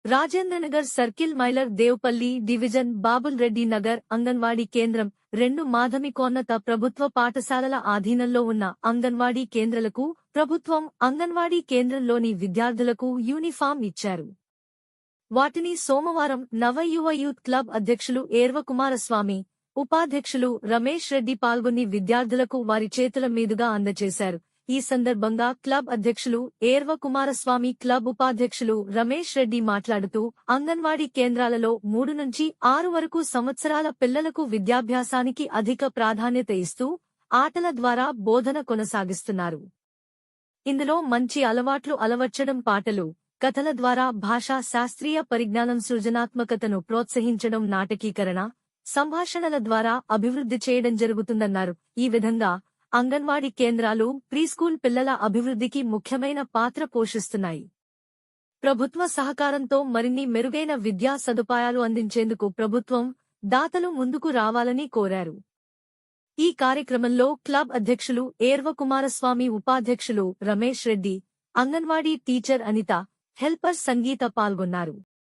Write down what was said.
Rajendranagar circle మైలర్ Devpally division Babul Reddy Nagar anganwadi కేంద్రం 2 మాధ్యమికోన్నత ప్రభుత్వ పాఠశాలల ఆధీనంలో ఉన్న అంగన్వాడీ కేంద్రాలకు ప్రభుత్వం అంగన్వాడీ కేంద్రంలోని విద్యార్థులకు యూనిఫామ్ ఇచ్చారు. వాటిని సోమవారం నవయువ యూత్ క్లబ్ అధ్యక్షులు ఏర్వ కుమారస్వామి, ఉపాధ్యక్షులు రమేష్ రెడ్డి పాల్గొని విద్యార్థులకు వారి చేతుల మీదుగా అందజేశారు. ఈ సందర్భంగా క్లబ్ అధ్యక్షులు ఏర్వ కుమారస్వామి, క్లబ్ ఉపాధ్యక్షులు రమేష్ రెడ్డి మాట్లాడుతూ అంగన్వాడీ కేంద్రాలలో 3 నుంచి 6 వరకు సంవత్సరాల పిల్లలకు విద్యాభ్యాసానికి అధిక ప్రాధాన్యత ఇస్తూ ఆటల ద్వారా బోధన కొనసాగిస్తున్నారు. ఇందులో మంచి అలవాట్లు అలవర్చడం, పాటలు, కథల ద్వారా భాషా శాస్త్రీయ పరిజ్ఞానం, సృజనాత్మకతను ప్రోత్సహించడం, నాటకీకరణ, సంభాషణల ద్వారా అభివృద్ధి చేయడం జరుగుతుందన్నారు. ఈ విధంగా అంగన్వాడీ కేంద్రాలు ప్రీస్కూల్ పిల్లల అభివృద్ధికి ముఖ్యమైన పాత్ర పోషిస్తున్నాయి. ప్రభుత్వ సహకారంతో మరిన్ని మెరుగైన విద్యా సదుపాయాలు అందించేందుకు ప్రభుత్వం, దాతలు ముందుకు రావాలని కోరారు. ఈ కార్యక్రమంలో క్లబ్ అధ్యక్షులు ఏర్వ కుమారస్వామి, ఉపాధ్యక్షులు రమేష్ రెడ్డి, అంగన్వాడీ టీచర్ అనిత, హెల్పర్ సంగీత పాల్గొన్నారు.